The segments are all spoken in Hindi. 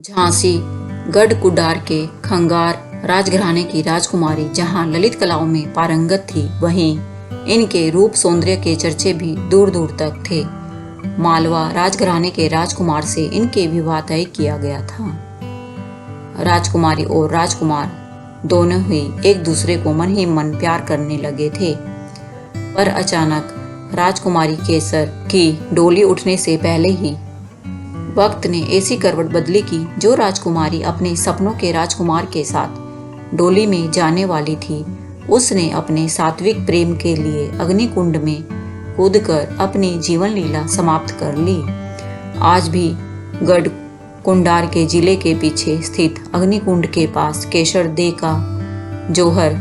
झांसी गढ़ कुडार के खंगार राजघराने की राजकुमारी जहां ललित कलाओं में पारंगत थी, वहीं इनके रूप सौंदर्य के चर्चे भी दूर दूर तक थे। मालवा राजघराने के राजकुमार से इनके विवाह तय किया गया था। राजकुमारी और राजकुमार दोनों ही एक दूसरे को मन ही मन प्यार करने लगे थे, पर अचानक राजकुमारी केसर की डोली उठने से पहले ही वक्त ने ऐसी करवट बदली कि जो राजकुमारी अपने सपनों के राजकुमार के साथ डोली में जाने वाली थी, उसने अपने सात्विक प्रेम के लिए अग्निकुंड में कूदकर अपनी जीवन लीला समाप्त कर ली। आज भी गढ़ कुंडार के जिले के पीछे स्थित अग्निकुंड के पास केशर दे का जौहर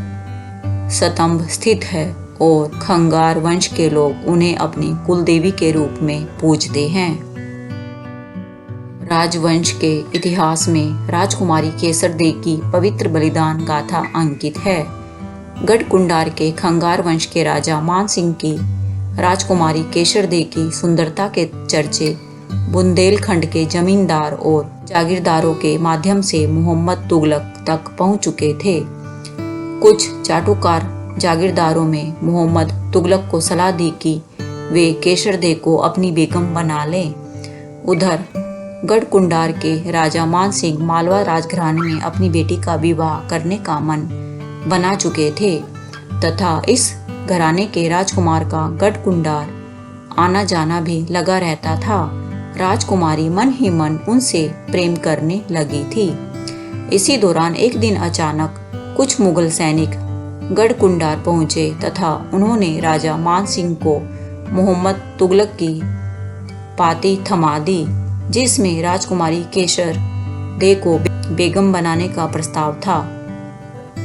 स्तंभ स्थित है और खंगार वंश के लोग उन्हें अपनी कुलदेवी के रूप में पूजते हैं। राजवंश के इतिहास में राजकुमारी केसर दे की पवित्र बलिदान गाथा अंकित है। गढ़ कुंडार के खंगार वंश के राजा मान सिंह की राजकुमारी केसर दे की सुंदरता के चर्चे बुंदेलखंड के जमींदार और जागीरदारों के माध्यम से मोहम्मद तुगलक तक पहुंच चुके थे। कुछ चाटुकार जागीरदारों में मोहम्मद तुगलक को सलाह दी कि वे केसर दे को अपनी बेगम बना लें। उधर गढ़ कुंडार के राजा मान सिंह मालवा राजघराने में अपनी बेटी का विवाह करने का मन बना चुके थे तथा इस घराने के राजकुमार का गढ़ कुंडार आना जाना भी लगा रहता था। राजकुमारी मन ही मन उनसे प्रेम करने लगी थी। इसी दौरान एक दिन अचानक कुछ मुगल सैनिक गढ़ कुंडार पहुंचे तथा उन्होंने राजा मान सिंह को मोहम्मद तुगलक की पाती थमा दी, जिसमें राजकुमारी केसर दे को बेगम बनाने का प्रस्ताव था।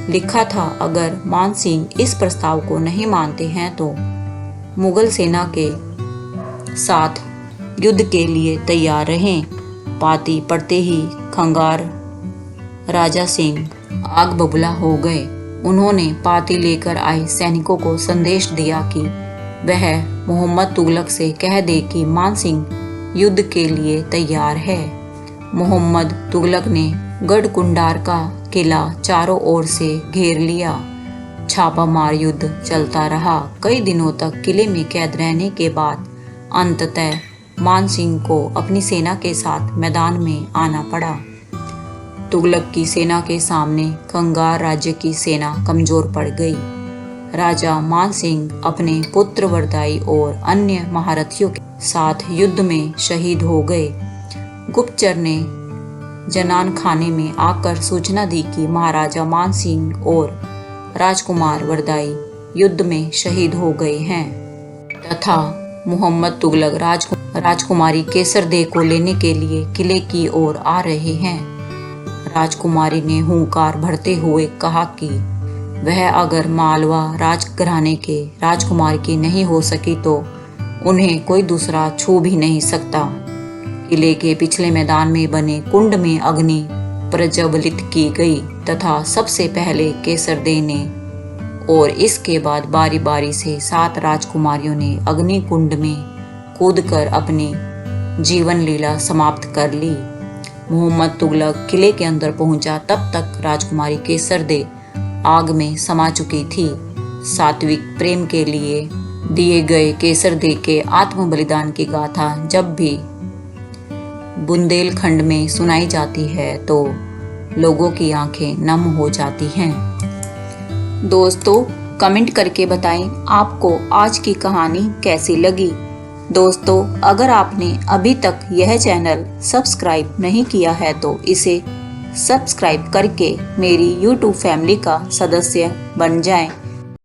लिखा था, अगर मान सिंह इस प्रस्ताव को नहीं मानते हैं तो मुगल सेना के साथ युद्ध के लिए तैयार रहें। पाती पड़ते ही खंगार राजा सिंह आग बबूला हो गए। उन्होंने पाती लेकर आए सैनिकों को संदेश दिया कि वह मोहम्मद तुगलक से कह दे कि मान सिंह युद्ध के लिए तैयार है। मोहम्मद तुगलक ने गढ़ कुंडार का किला चारों ओर से घेर लिया। छापामार युद्ध चलता रहा। कई दिनों तक किले में कैद रहने के बाद अंततः मान सिंह को अपनी सेना के साथ मैदान में आना पड़ा। तुगलक की सेना के सामने खंगार राज्य की सेना कमजोर पड़ गई। राजा मान सिंह अपने पुत्र वरदाई और अन्य महारथियों के साथ युद्ध में शहीद हो गए। गुप्तचर ने जनान खाने में आकर सूचना दी कि महाराजा मान सिंह और राजकुमार वरदाई युद्ध में शहीद हो गए हैं तथा मोहम्मद तुगलक राजकुमारी केसर दे को लेने के लिए किले की ओर आ रहे हैं। राजकुमारी ने हुंकार भरते हुए कहा कि वह अगर मालवा राजघराने के राजकुमार की नहीं हो सकी तो उन्हें कोई दूसरा छू भी नहीं सकता। किले के पिछले मैदान में बने कुंड में अग्नि प्रज्वलित की गई तथा सबसे पहले केसर दे ने और इसके बाद बारी बारी से 7 राजकुमारियों ने अग्नि कुंड में कूदकर अपनी जीवन लीला समाप्त कर ली। मोहम्मद तुगलक किले के अंदर पहुंचा तब तक राजकुमारी केसर दे आग में समा चुकी थी। सात्विक प्रेम के लिए दिए गए केसर दे के आत्म बलिदान की गाथा जब भी बुंदेलखंड में सुनाई जाती है तो लोगों की आंखें नम हो जाती हैं। दोस्तों, कमेंट करके बताएं आपको आज की कहानी कैसी लगी। दोस्तों, अगर आपने अभी तक यह चैनल सब्सक्राइब नहीं किया है तो इसे सब्सक्राइब करके मेरी YouTube फैमिली का सदस्य बन जाएं।